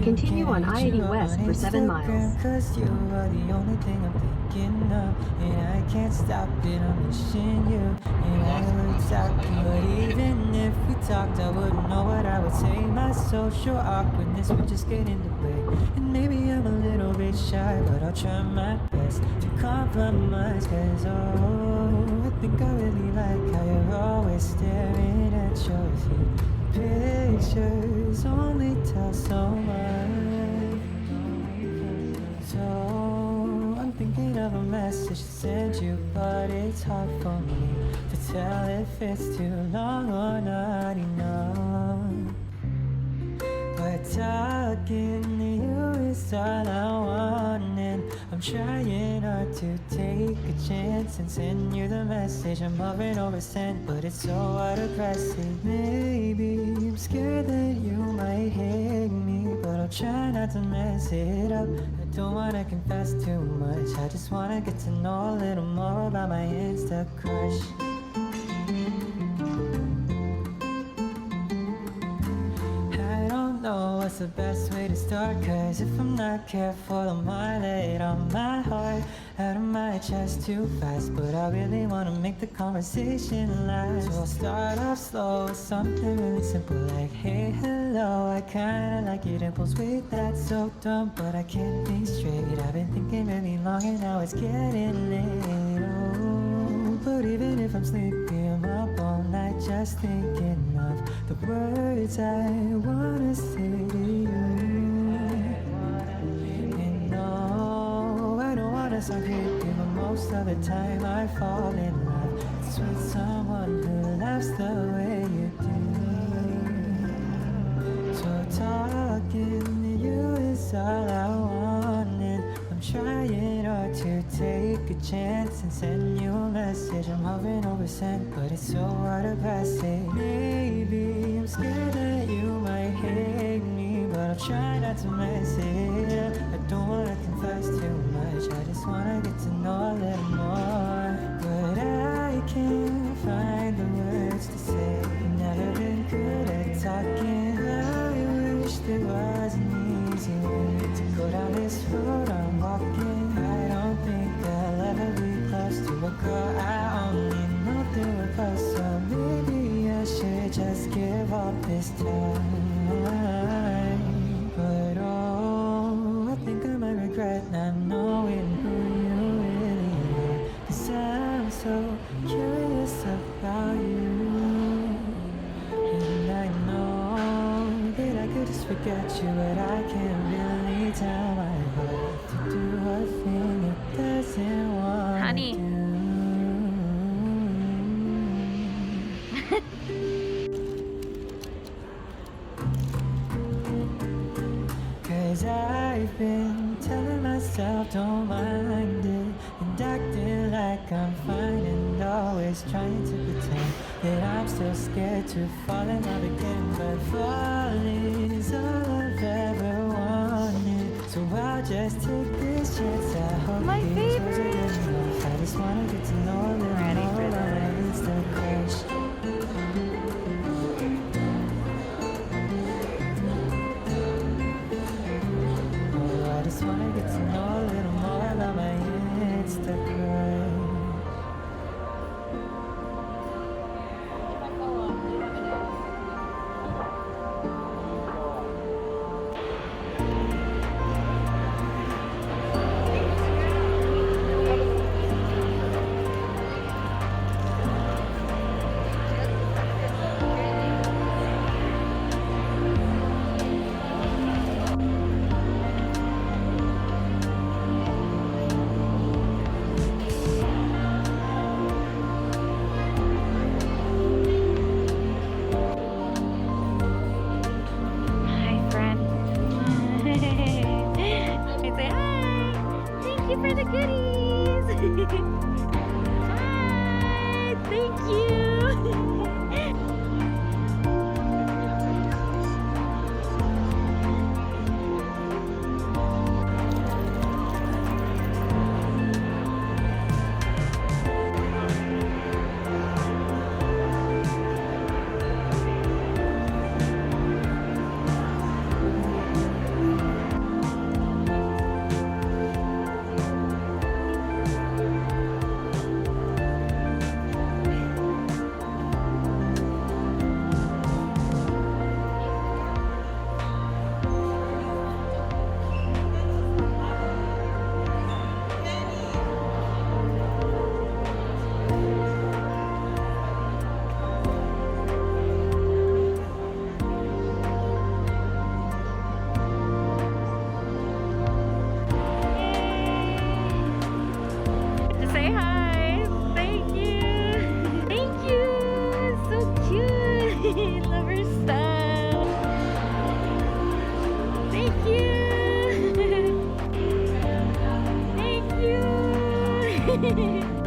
Continue on I-80 West for 7 miles. Cause you are the only thing I'm thinking of, and I can't stop it, I'm missing you. And I would talk, but even if we talked, I wouldn't know what I would say. My social awkwardness would just get in the way. And maybe I'm a little bit shy, but I'll try my best to compromise. Cause oh, I think I really like how you're always staring at your feet. Pictures only tell so much. So I'm thinking of a message to send you, but it's hard for me to tell if it's too long or not enough. But talking to you is all I want, and I'm trying hard to take a chance and send you the message I'm hovering over sent, but it's so hard to press it. Maybe I'm scared that you might hate me, but I'll try not to mess it up. I don't wanna confess too much, I just wanna get to know a little more about my Insta crush. Know what's the best way to start, cause if I'm not careful I might let on my heart out of my chest too fast. But I really wanna make the conversation last, so I'll start off slow with something really simple like hey hello, I kinda like your dimples. Wait, that's so dumb, but I can't think straight. I've been thinking really long and now it's getting late. Oh, but even if I'm sleepy I'm up all night just thinking of the words I wanna say to you. And no, I don't wanna sound creepy, but most of the time I fall in love. It's with someone who laughs the way you do. So talking to you is all I want, and I'm trying hard to take a chance and send you a message. I'm hovering over sent, but it's so hard to press it. Maybe I'm scared that you might hate me, but I'll try not to mess it up. I don't wanna confess too much, I just wanna get to know a little more. But I can't find the words to say. Never been good at talking. I wish there was an easy way to go down this road I'm walking. I don't think I'll ever be close to a girl I only know through a close. So maybe I should just give up this time. But oh, I think I might regret not knowing who you really are, cause I'm so curious about you. And I know that I could just forget you, but I can't really tell my heart to do a thing it doesn't want Honey. to do. Cause I've been telling myself don't mind it, and acting like I'm fine, and always trying to pretend that I'm still scared to fall in love again. But falling is all I've ever wanted, so I'll just take this chance. I hope My these words are favorite. good enough. I just wanna get to know a little Ready more for about my this. instant crush. I just wanna get to know a little more about my Instagram. Hi, friend. Say hi. Thank you for the goodies. Hi. Thank you. Bye.